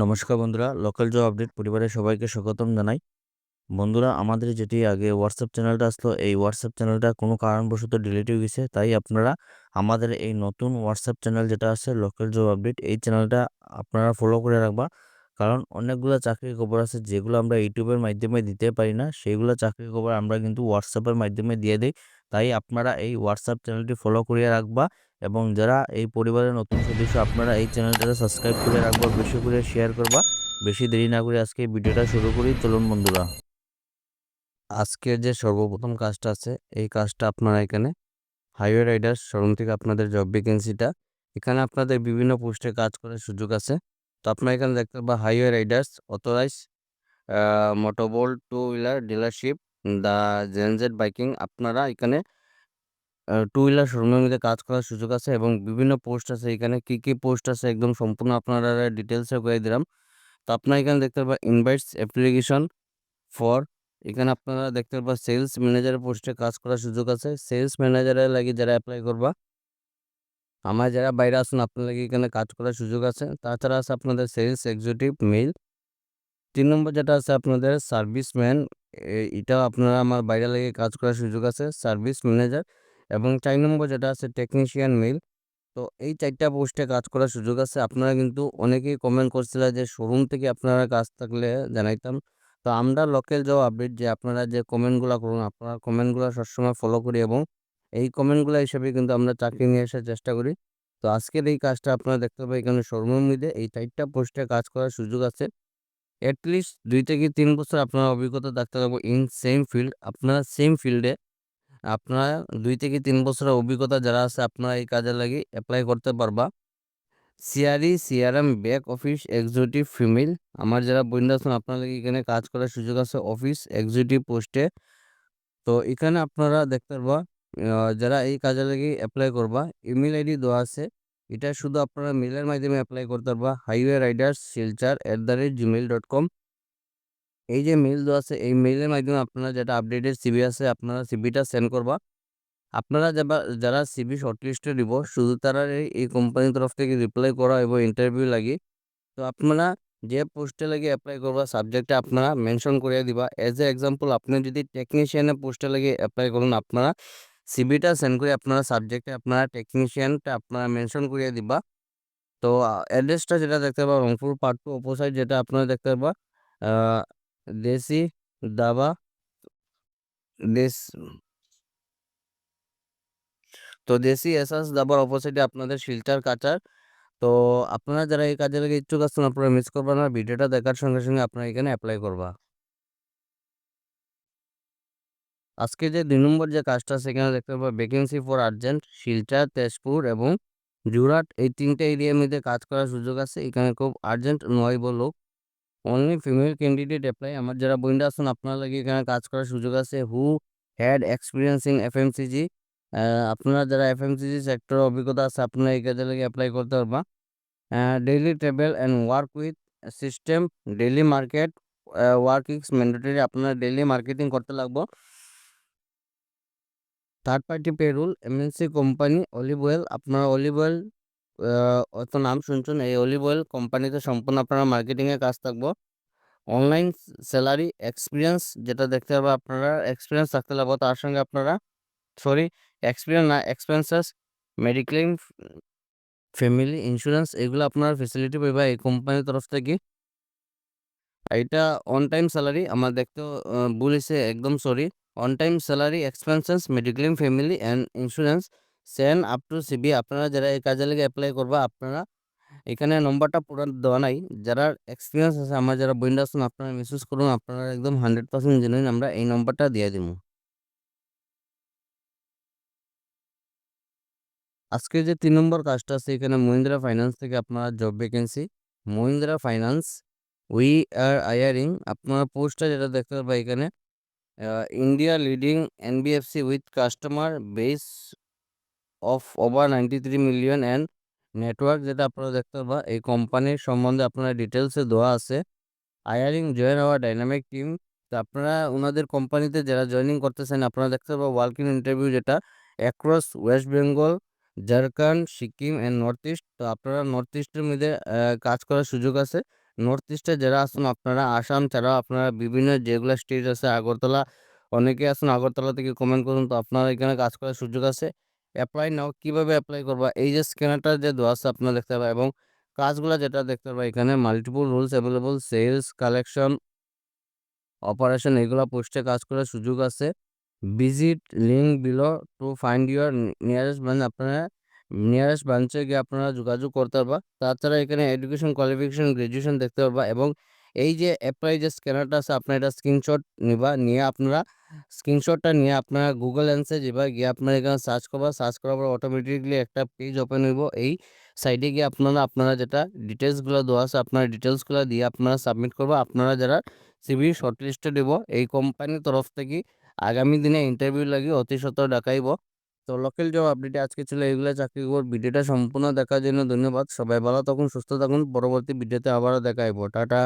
নমস্কার বন্ধুরা, local job update পরিবারের সবাইকে স্বাগতম জানাই। বন্ধুরা, আমাদের যেটি আগে হোয়াটসঅ্যাপ চ্যানেলটা আসলো, এই হোয়াটসঅ্যাপ চ্যানেলটা কোনো কারণবশত ডিলিট হয়ে গেছে। তাই আপনারা আমাদের এই নতুন হোয়াটসঅ্যাপ চ্যানেল যেটা আছে লোকাল জব আপডেট, এই চ্যানেলটা আপনারা ফলো করে রাখবা। কারণ অনেকগুলো চাকরির খবর আছে যেগুলো আমরা ইউটিউবের মাধ্যমে দিতে পারি না, সেইগুলো চাকরির খবর আমরা কিন্তু হোয়াটসঅ্যাপের মাধ্যমে দিয়ে দিই। তাই আপনারা এই হোয়াটসঅ্যাপ চ্যানেলটি ফলো করিয়ে রাখবা। এবং যারা এই পরিবারের নতুন সদস্য, আপনারা এই চ্যানেলটা সাবস্ক্রাইব করে রাখবা, বেশি করে শেয়ার করবা। বেশি দেরি না করে আজকে ভিডিওটা শুরু করি, চলুন বন্ধুরা। আজকের যে সর্বপ্রথম কাজটা আছে, এই কাজটা আপনারা এখানে হাইওয়ে রাইডার্স শোরুম থেকে আপনাদের জব ভ্যাকেন্সিটা, এখানে আপনাদের বিভিন্ন পোস্টে কাজ করার সুযোগ আছে। তো আপনারা এখানে দেখতে পাবেন হাইওয়ে রাইডার্স অথরাইজ মোটোবল two wheeler dealership the Gen Z biking. আপনারা এখানে টু হুইলার শোরুমের মধ্যে কাজ করার সুযোগ আছে এবং বিভিন্ন পোস্ট আছে। এখানে কি কি পোস্ট আছে একদম সম্পূর্ণ আপনারা ডিটেলসে করে দিলাম। তো আপনারা এখানে দেখতে পাবেন ইনভাইটস অ্যাপ্লিকেশন ফর, এখানে আপনারা দেখতে পাবেন সেলস ম্যানেজারের পোস্টে কাজ করার সুযোগ আছে। সেলস ম্যানেজারের লাগি যারা অ্যাপ্লাই করবা, আমার যারা বাইরে আছেন আপনার লাগি এখানে কাজ করার সুযোগ আছে। তাছাড়া আছে আপনাদের সেলস এক্সিকিউটিভ মেল। 3 নম্বর যেটা আছে আপনাদের সার্ভিসম্যান, এটাও আপনারা আমার বাইরে লেগে কাজ করার সুযোগ আছে, সার্ভিস ম্যানেজার। এবং 4 নম্বর যেটা আছে টেকনিশিয়ান মেল। তো এই 4টা পোস্টে কাজ করার সুযোগ আছে। আপনারা কিন্তু অনেকেই কমেন্ট করছিলেন যে শোরুম থেকে আপনারা কাজ থাকলে জানাইতাম। তো আমরা লোকাল জব আপডেট যে আপনারা যে কমেন্টগুলো করুন, আপনারা কমেন্টগুলো সবসময় ফলো করি এবং এই কমেন্টগুলো হিসেবে কিন্তু আমরা চাকরি নিয়ে আসার চেষ্টা করি। তো আজকের এই কাজটা আপনারা দেখতে পাবেন এখানে শোরুমের মধ্যে এই 4টা পোস্টে কাজ করার সুযোগ আছে। এটলিস্ট 2 থেকে 3 বছর আপনার অভিজ্ঞতা থাকতে হবে ইন সেম ফিল্ড। আপনারা সেম ফিল্ডে আপনারা 2 থেকে 3 বছরের অভিজ্ঞতা যারা আছে আপনারা এই কাজে লাগি এপ্লাই করতে পারবা। CRE, CRM, back office executive female, আমার যারা বন্ধু আছেন আপনার লাগি এখানে কাজ করার সুযোগ আছে অফিস এক্সিকিউটিভ পোস্টে। তো এখানে আপনারা দেখতে পারবা যারা এই কাজে লাগি এপ্লাই করবা, ইমেল আইডি দেওয়া আছে। এটা শুধু আপনারা মেলের মাধ্যমে এপ্লাই করতে পারবা, হাইওয়ে রাইডার্স শিলচর @gmail.com। এই যে মেইল দেওয়া আছে এই মেইলের মাধ্যমে আপনারা যেটা আপডেটেড সিভি আছে আপনারা সিভিটা সেন্ড করবা। আপনারা যারা সিভি শর্টলিস্টে দিব শুধু তারা এই কোম্পানির তরফ থেকে রিপ্লাই করা এবং ইন্টারভিউ লাগি। তো আপনারা যে পোস্টে লাগে অ্যাপ্লাই করবা সাবজেক্টে আপনারা মেনশন করে দিবা। এজ এ এক্সাম্পল, আপনি যদি টেকনিশিয়ানের পোস্টে লাগে অ্যাপ্লাই করুন, আপনারা সিভিটা সেন্ড করে আপনারা সাবজেক্টে আপনারা টেকনিশিয়ানটা আপনারা মেনশন করে দিবা। তো অ্যাড্রেসটা যেটা দেখতে পাবা রংপুর পার্ট টু অপোসাইড, যেটা আপনারা দেখতে পাবা আহ, দেশি দাবা দেশ তো দেশি এসাস দাবার অপোজিটে আপনাদের শিলচর কাচার। তো আপনারা যারা এই কাজে লাগে ইচ্ছুক আছেন আপনারা মিস করবেন না, ভিডিওটা দেখার সঙ্গে সঙ্গে আপনারা এখানে অ্যাপ্লাই করবা। আজকে যে 2 নম্বর যে কাজটা সেখানে দেখতে পাবো vacancy for urgent Silchar, Tezpur এবং যোরহাট, এই 3টে এরিয়ার মধ্যে কাজ করার সুযোগ আছে। এখানে খুব আর্জেন্ট নয় বলো, অনলি ফিমেল ক্যান্ডিডেট অ্যাপ্লাই। আমার যারা বন্ধু আছেন আপনার লাগে এখানে কাজ করার সুযোগ আছে who had experience in FMCG. আপনারা যারা এফএমসিজি সেক্টর অভিজ্ঞতা আছে আপনারা এই কাজে লাগে অ্যাপ্লাই করতে পারবা। Daily travel and work with system, daily market work is mandatory, আপনারা ডেইলি মার্কেটিং করতে লাগবো। Third party payroll, MNC company olive oil, আপনারা অলিভ অয়েল অত নাম শুনছেন, এই অলিভ অয়েল কোম্পানিতে সম্পূর্ণ আপনারা মার্কেটিংয়ে কাজ থাকবো। অনলাইন স্যালারি এক্সপিরিয়েন্স, যেটা দেখতে হবে আপনারা এক্সপিরিয়েন্স থাকতে লাগবো, তার সঙ্গে আপনারা সরি এক্সপিরিয়েন্স না এক্সপেন্সেস, মেডিক্লেম, ফ্যামিলি ইন্স্যুরেন্স, এগুলো আপনার ফেসিলিটি পাইবা এই কোম্পানির তরফ থেকে। এটা অন টাইম স্যালারি, আমার দেখতে ভুল হয়েছে, একদম sorry. On time salary expenses, mediclaim, family and insurance সেন আপ টু সিবি। আপনারা যারা এই কাজে লেগে অ্যাপ্লাই করবা আপনারা এখানে নম্বরটা পুরো দেওয়া নাই, যারা এক্সপিরিয়েন্স আছে আমার যারা বন্ধু আছেন আপনারা মেসেজ করুন, আপনারা একদম 100% জেনুইন, আমরা এই নম্বরটা দিয়ে দিব। আজকে যে 3 নম্বর কাজটা আছে এখানে মহিন্দ্রা ফাইন্যান্স থেকে আপনারা job vacancy, Mahindra finance we are hiring. আপনারা পোস্টটা যেটা দেখতে পারবা এখানে India leading NBFC with customer base of over 93 million and network, যেটা আপনারা দেখতে পারবা এই কোম্পানির সম্বন্ধে আপনারা ডিটেলসে দেওয়া আছে। Hiring join our dynamic team. তো আপনারা ওনাদের কোম্পানিতে যারা জয়েনিং করতেছেন আপনারা দেখতে পাবেন ওয়ার্কিং ইন্টারভিউ, যেটা across West Bengal, Jharkhand, Sikkim and north east. তো আপনারা নর্থ ইস্টের মধ্যে কাজ করার সুযোগ আছে। নর্থ ইস্টে যারা আছেন আপনারা, আসাম ছাড়াও আপনারা বিভিন্ন যেগুলো স্টেট আছে, আগরতলা, অনেকে আছেন আগরতলা থেকে কমেন্ট করুন, তো আপনারা এখানে কাজ করার সুযোগ আছে। অ্যাপ্লাই নাও, কিভাবে অ্যাপ্লাই করবা, এই যে স্ক্যানারটা যে দেওয়া আছে আপনারা দেখতে পাবেন, এবং কাজগুলো যেটা দেখতে পাবেন এখানে multiple rules available, sales, collection, operation, এগুলা পোস্টে কাজ করার সুযোগ আছে। Visit link below to find your nearest branch, আপনারা নিয়ারেস্ট ব্রাঞ্চে গিয়ে আপনারা যোগাযোগ করতে পারবা। তাছাড়া এখানে এডুকেশন কোয়ালিফিকেশন গ্রাজুয়েশন দেখতে পারবা, এবং এই যে অ্যাপ্লাই যে স্ক্যানারটা আছে আপনারা এটা স্ক্রিনশট নিবা, নিয়ে আপনারা স্ক্রিনশটটা নিয়ে আপনারা গুগল অ্যান্সে যাবা, গিয়ে আপনারা এখানে সার্চ করবা, সার্চ করার পর অটোমেটিকলি একটা পেজ ওপেন হইব। এই সাইডে গিয়ে আপনারা যেটা ডিটেলসগুলো দেওয়া আছে আপনারা ডিটেলসগুলো দিয়ে আপনারা সাবমিট করবা। আপনারা যারা সিভি শর্টলিস্টে দেব, এই কোম্পানির তরফ থেকে আগামী দিনে ইন্টারভিউ লাগি অতি সত্বর ডাকাইব। তো লোকাল জব আপডেটে আজকে ছিল এগুলা চাকরি খবর। ভিডিওটা সম্পূর্ণ দেখার জন্য ধন্যবাদ। সবাই ভালো থাকুন, সুস্থ থাকুন। পরবর্তী ভিডিওতে আবারও দেখাইব। টাটা।